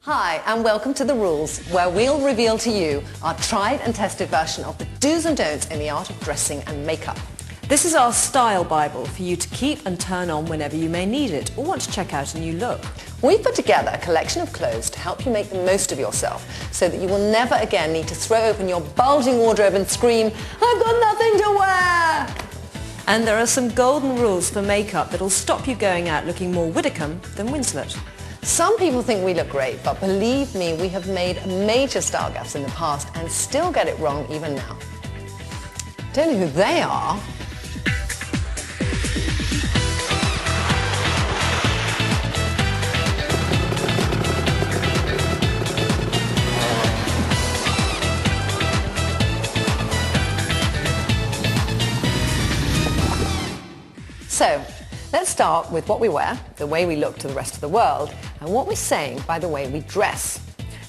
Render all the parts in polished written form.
Hi, and welcome to The Rules, where we'll reveal to you our tried and tested version of the do's and don'ts in the art of dressing and makeup. This is our style Bible for you to keep and turn on whenever you may need it or want to check out a new look. We've put together a collection of clothes to help you make the most of yourself so that you will never again need to throw open your bulging wardrobe and scream, "I've got nothing to wear!" And there are some golden rules for makeup that'll stop you going out looking more Widdicombe than Winslet. Some people think we look great, but believe me, we have made major style gaffes in the past and still get it wrong even now. Don't know who they are. So, let's start with what we wear, the way we look to the rest of the world, and what we're saying by the way we dress.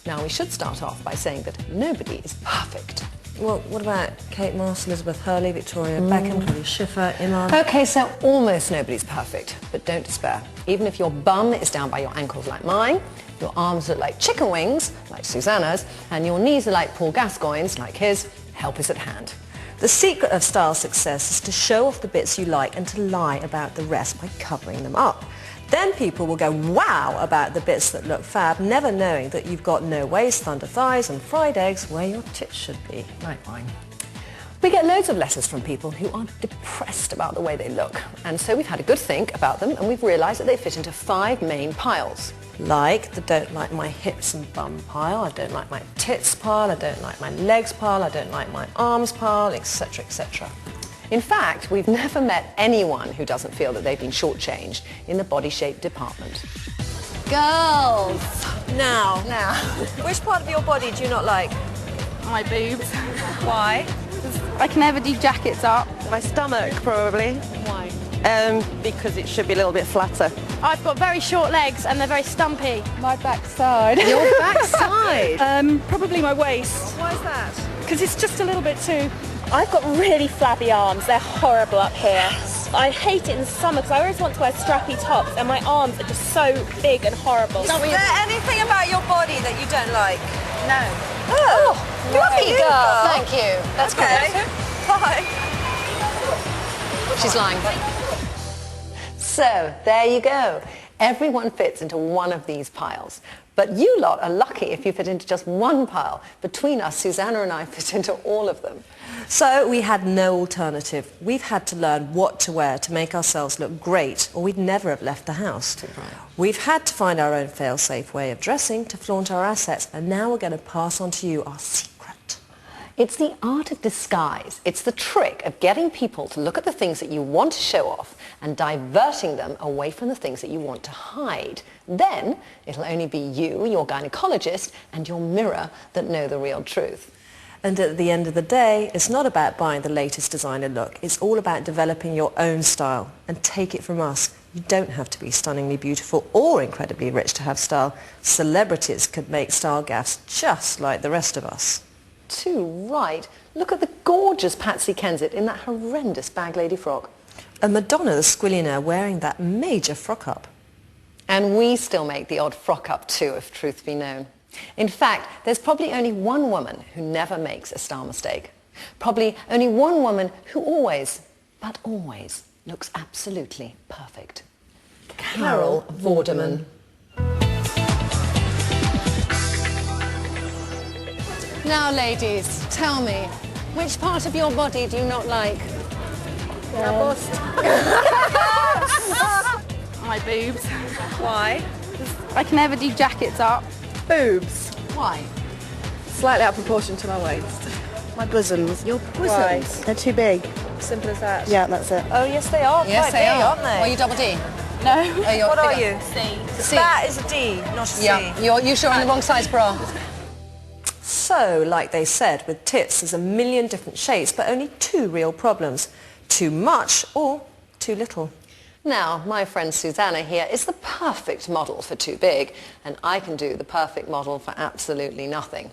Now, we should start off by saying that nobody is perfect. Well, what about Kate Moss, Elizabeth Hurley, Victoria Beckham, Claudia Schiffer, Iman? Okay, so almost nobody's perfect, but don't despair. Even if your bum is down by your ankles like mine, your arms look like chicken wings, like Susannah's, and your knees are like Paul Gascoigne's, like his, help is at hand. The secret of style success is to show off the bits you like and to lie about the rest by covering them up. Then people will go wow about the bits that look fab, never knowing that you've got no waist, thunder thighs and fried eggs where your tits should be. Like mine. We get loads of letters from people who are depressed about the way they look, and so we've had a good think about them and we've realised that they fit into 5 main piles. Like the don't like my hips and bum pile, I don't like my tits pile, I don't like my legs pile, I don't like my arms pile, etc, etc. In fact, we've never met anyone who doesn't feel that they've been shortchanged in the body shape department. Girls! Now, Which part of your body do you not like? My boobs. Why? I can never do jackets up. My stomach, probably. Why? Because it should be a little bit flatter. I've got very short legs and they're very stumpy. My backside. Your backside? Probably my waist, Why is that? because it's just a little bit too... I've got really flabby arms, they're horrible up here. I hate it in summer because I always want to wear strappy tops and my arms are just so big and horrible. Is there anything about your body that you don't like? No. Oh, Lucky girl! Thank you. That's Okay. good. Bye. She's lying. So, there you go. Everyone fits into one of these piles. But you lot are lucky if you fit into just one pile. Between us, Susannah and I fit into all of them. so we had no alternative. We've had to learn what to wear to make ourselves look great, or we'd never have left the house. We've had to find our own fail-safe way of dressing to flaunt our assets, and now we're going to pass on to you our secret. It's the art of disguise. It's the trick of getting people to look at the things that you want to show off and diverting them away from the things that you want to hide. Then it'll only be you, your gynecologist, and your mirror that know the real truth. And at the end of the day, it's not about buying the latest designer look. It's all about developing your own style. And take it from us, you don't have to be stunningly beautiful or incredibly rich to have style. Celebrities could make style gaffes just like the rest of us. Too right. Look at the gorgeous Patsy Kensit in that horrendous bag lady frock. And Madonna the squillionaire wearing that major frock up. And we still make the odd frock up too, if truth be known. In fact, there's probably only one woman who never makes a style mistake. Probably only one woman who always, but always, looks absolutely perfect. Carol Vorderman. Now, ladies, tell me, which part of your body do you not like? My boobs. Why? I can never do jackets up. Boobs. Why? Slightly out of proportion to my waist. My bosoms. Your bosoms? They're too big. Simple as that. Yeah, that's it. Oh, yes, they are. Yes, Quite they big, are. aren't they? Are you double D? No. Oh, you're What are bigger. you? C. That is a D, not a C. Yeah, you're sure on the wrong size bra. So, like they said, with tits there's a million different shapes, but only 2 real problems. Too much or too little. Now, my friend Susannah here is the perfect model for too big, and I can do the perfect model for absolutely nothing.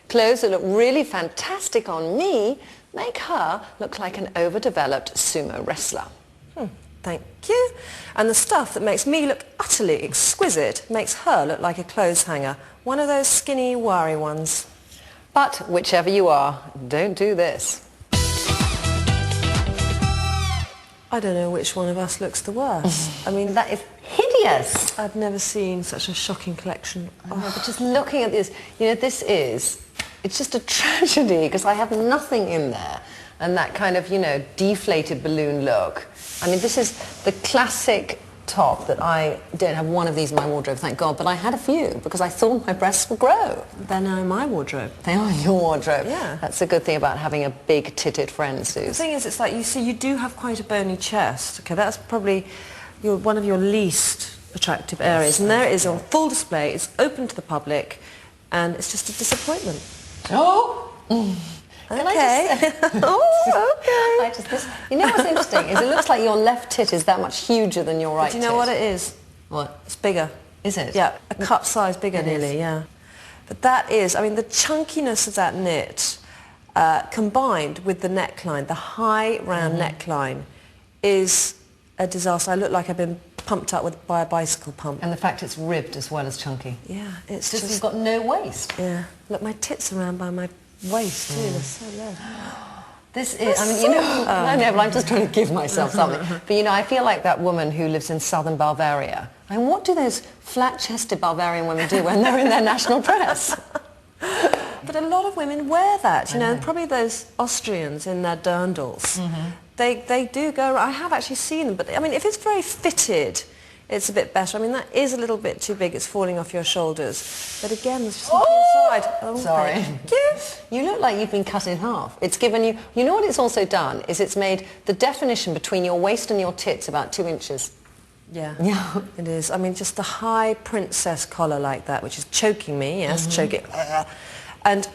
Clothes that look really fantastic on me make her look like an overdeveloped sumo wrestler. Thank you. And the stuff that makes me look utterly exquisite makes her look like a clothes hanger. One of those skinny, wiry ones. But whichever you are, don't do this. I don't know which one of us looks the worst. I mean, That is hideous. I've never seen such a shocking collection. Oh, but just looking at this, you know, it's just a tragedy because I have nothing in there. And that kind of, you know, deflated balloon look. I mean, this is the classic top that I don't have one of these in my wardrobe, thank God, but I had a few because I thought my breasts would grow. They're now in my wardrobe. They are in your wardrobe. Yeah. That's a good thing about having a big titted friend, Suze. The thing is, it's like, you see, you do have quite a bony chest. Okay, that's probably one of your least attractive areas. And there it is on full display. It's open to the public, and it's just a disappointment. Oh! Can I just say? Oh, okay. You know what's interesting is it looks like your left tit is that much huger than your right Do you know what it is? What? It's bigger. Is it? Yeah, a cup size bigger nearly, yeah. But that is, I mean, the chunkiness of that knit combined with the neckline, the high round neckline, is a disaster. I look like I've been pumped up by a bicycle pump. And the fact it's ribbed as well as chunky. Yeah, it's Just just... you've got no waist. Yeah. Look, my tits are around by my waist too, they're so low. This is, I mean, you know, I know, but I'm just trying to give myself something. But, you know, I feel like that woman who lives in southern Bavaria. I mean, what do those flat-chested Bavarian women do when they're in their national dress? But a lot of women wear that, you know, probably those Austrians in their dirndls. They do go, I have actually seen them, but I mean, if it's very fitted, it's a bit better. I mean, that is a little bit too big, it's falling off your shoulders. But again, there's just something inside. Oh, sorry. thank you. You look like you've been cut in half. It's given you, you know what it's also done, is it's made the definition between your waist and your tits about 2 inches. Yeah, Yeah. it is. I mean, just the high princess collar like that, which is choking me, yes, choking. And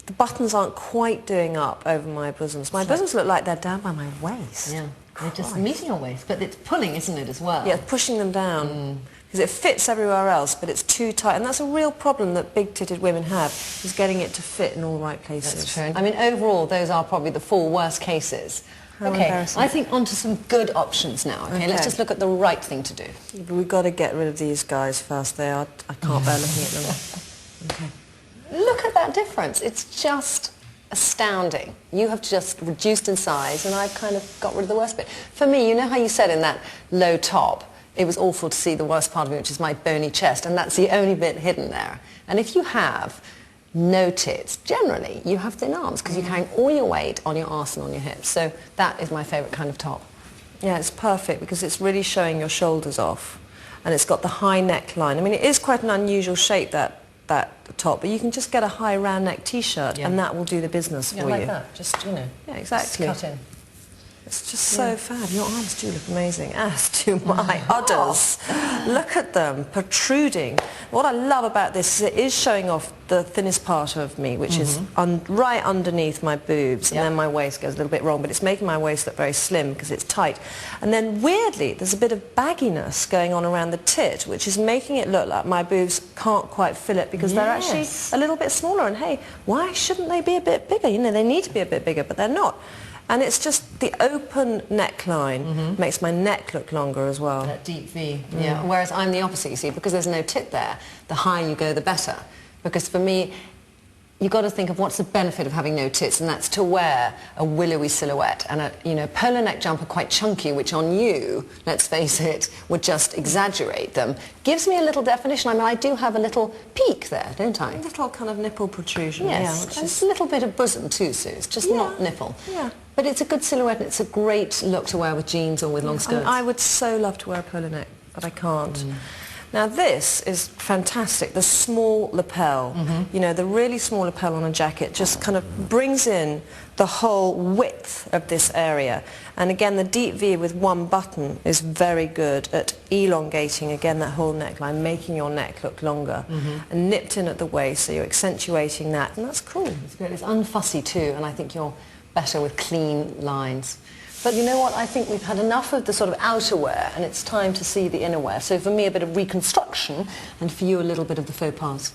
the buttons aren't quite doing up over my bosoms. My bosoms look like they're down by my waist. Yeah. They're just meeting your waist, but it's pulling, isn't it, as well? Yeah, pushing them down. Because it fits everywhere else, but it's too tight. And that's a real problem that big-titted women have, is getting it to fit in all the right places. That's true. I mean, overall, those are probably the 4 worst cases. How okay, embarrassing. I think onto some good options now. Okay, let's just look at the right thing to do. We've got to get rid of these guys first. They are... I can't bear looking at them. Okay. Look at that difference. It's just astounding. You have just reduced in size, and I've kind of got rid of the worst bit. For me, you know how you said in that low top, it was awful to see the worst part of me, which is my bony chest, and that's the only bit hidden there. And if you have no tits, generally, you have thin arms, because you're carrying all your weight on your arse and on your hips. So that is my favourite kind of top. Yeah, it's perfect, because it's really showing your shoulders off. And it's got the high neckline. I mean, it is quite an unusual shape, that top, but you can just get a high round neck t-shirt and that will do the business for like you. that, just, you know, yeah, exactly. cut in. It's just so fab. Your arms do look amazing, as do my udders. Look at them, protruding. What I love about this is it is showing off the thinnest part of me, which is right underneath my boobs, and then my waist goes a little bit wrong, but it's making my waist look very slim because it's tight. And then weirdly, there's a bit of bagginess going on around the tit, which is making it look like my boobs can't quite fill it because they're actually a little bit smaller. And hey, why shouldn't they be a bit bigger? You know, they need to be a bit bigger, but they're not. And it's just the open neckline makes my neck look longer as well. That deep V, yeah. Whereas I'm the opposite, you see, because there's no tit there, the higher you go, the better. Because for me, you've got to think of what's the benefit of having no tits, and that's to wear a willowy silhouette and a, you know, polo neck jumper quite chunky, which on you, let's face it, would just exaggerate them. Gives me a little definition. I mean, I do have a little peak there, don't I? A little kind of nipple protrusion, yes, which and is a little bit of bosom too, Suze, just not nipple. Yeah. But it's a good silhouette, and it's a great look to wear with jeans or with long skirts. I would so love to wear a polo neck, but I can't. Now this is fantastic, the small lapel. You know, the really small lapel on a jacket just kind of brings in the whole width of this area. And again, the deep V with one button is very good at elongating, again, that whole neckline, making your neck look longer. And nipped in at the waist, so you're accentuating that, and that's cool. It's good. It's unfussy too, and I think you're better with clean lines. But you know what, I think we've had enough of the sort of outerwear, and it's time to see the innerwear. So for me, a bit of reconstruction, and for you, a little bit of the faux pas.